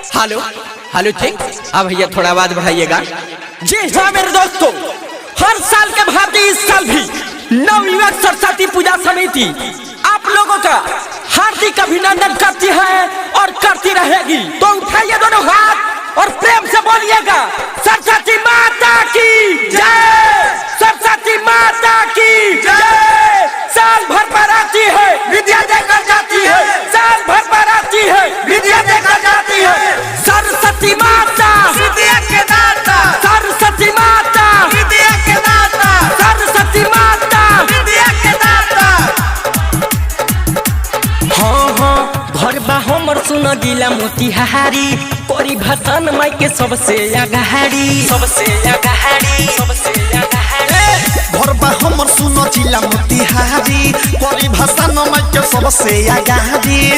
Hello hello ठीक। अब भैया थोड़ा आवाज बढ़ाइएगा। जी हाँ मेरे दोस्तों, हर साल के भांति इस साल भी नवयुवक सरस्वती पूजा समिति आप लोगों का हार्दिक अभिनंदन करती है और करती रहेगी। तो उठाइए दोनों हाथ और प्रेम से बोलिएगा सरस्वती माता की जय, सरस्वती माता की जय। साल भर पर आती है विद्या देकर जाती है, साल भर पर आती है विद्या देकर जाती है। सरस्वती माता विद्या के दाता, सरस्वती माता विद्या के दाता, सरस्वती माता विद्या के दाता। हाँ हाँ भरबा हमर सुन गिला मोतिहारी, परिभाषण माई के सबसे आगाड़ी, सबसे आगाड़ी, सबसे आगाड़ी। भरबा हमर सुन जिला मोतिहारी, परिभाषण माई के सबसे आगाड़ी।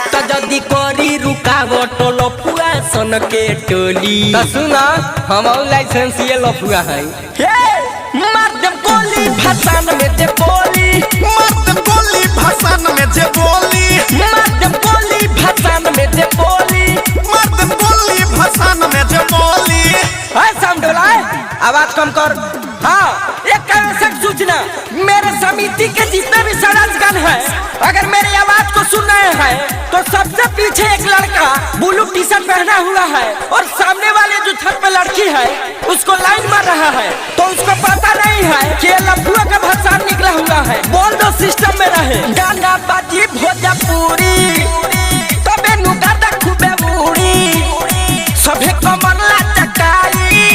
त जदी करी रुकावट लफुआ सन के टोली, त सुना हम लाइसेंस ये लफुआ है। मार दे गोली भाषण में दे बोली, मार दे गोली भाषण में जे बोली, मार दे गोली भाषण में दे बोली, मार दे गोली भाषण में जे बोली। है समझला, आवाज कम कर। हाँ एक आवश्यक सूचना, मेरे समिति के जितने भी सदस्यगण हैं, अगर मेरी आवाज को सुन रहे हैं तो सबसे पीछे एक लड़का ब्लू टी शर्ट पहना हुआ है और सामने वाले जो छत पे लड़की है उसको लाइन मार रहा है, तो उसको पता नहीं है कि ये लफुआ का भाषण निकला हुआ है। बोल दो सिस्टम में रहे गाना बाजी भोजपुरी, तबे नुगादा खूबे बूढ़ी, सभे कमर ला चकाई,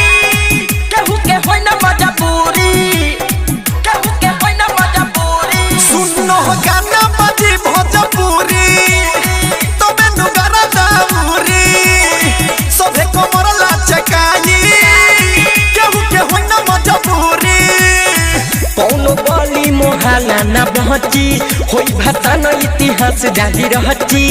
केहू के होई ना मजबूरी, केहू के होई ना मजबूरी। सुनो गाना बाजी भोजपुरी, तबे नुगारा दाऊरी, सभे कमर ला चकाई, केहू के होई ना मजबूरी। कौनो गली मोहल्ला ना बहची, होई भाषण इतिहास जारी रहची।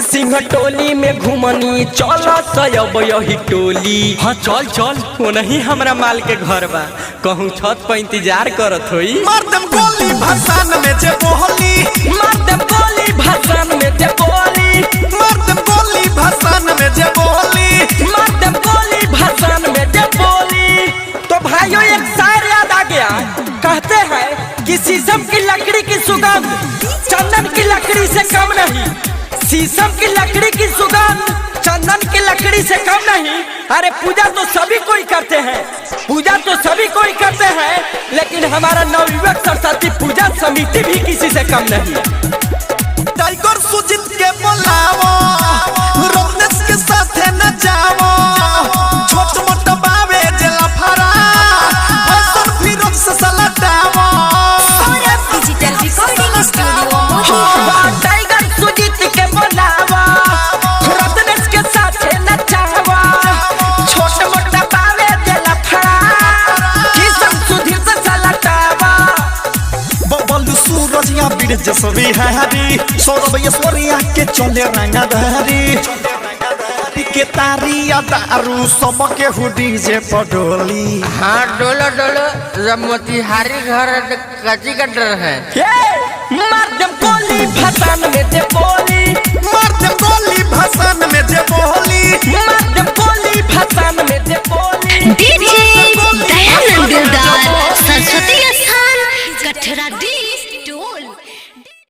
सिंह टोली में घुमनी चल सयब यही टोली। हाँ चल चल, वो नहीं हमरा माल के घर बा, कहूँ छत पर इंतजार करत होई। मार दे गोली भाषण में जे बोली, मार दे गोली भाषण में जे बोली, मार दे गोली भाषण में जे बोली, मार दे गोली भाषण में जे बोली। तो भाइयों एक शायर याद आ गया, कहते हैं कि शीशम की लकड़ी की सुगंध चंदन की लकड़ी से कम नहीं, शीशम की लकड़ी की सुगंध चंदन की लकड़ी से कम नहीं। अरे पूजा तो सभी कोई करते हैं, पूजा तो सभी कोई करते हैं, लेकिन हमारा नवयुवक सरस्वती पूजा समिति भी किसी से कम नहीं। टाइगर सुजीत के बोलावो, रत्नेश के साथ न जावो, छोट मोट बावे जेला फरा, हसन फिरोज से सलटावो। Digital recording studio Motihari. Tiger Sujit के बोलावा, रत्नेश के साथ न जावा, छोट मोट बावे जेला फरा, किसम सुधीर से सलटावा। बबलू सूरज या बीरज सभी हारी, सौरभ ऐश्वर्या के चले रंगधारी, के तारिया दारू सबके हुडी जे पडोली। हाँ डोलो डोलो, जब मोतिहारी घर कच्ची का डर है। मार दे गोली भाषण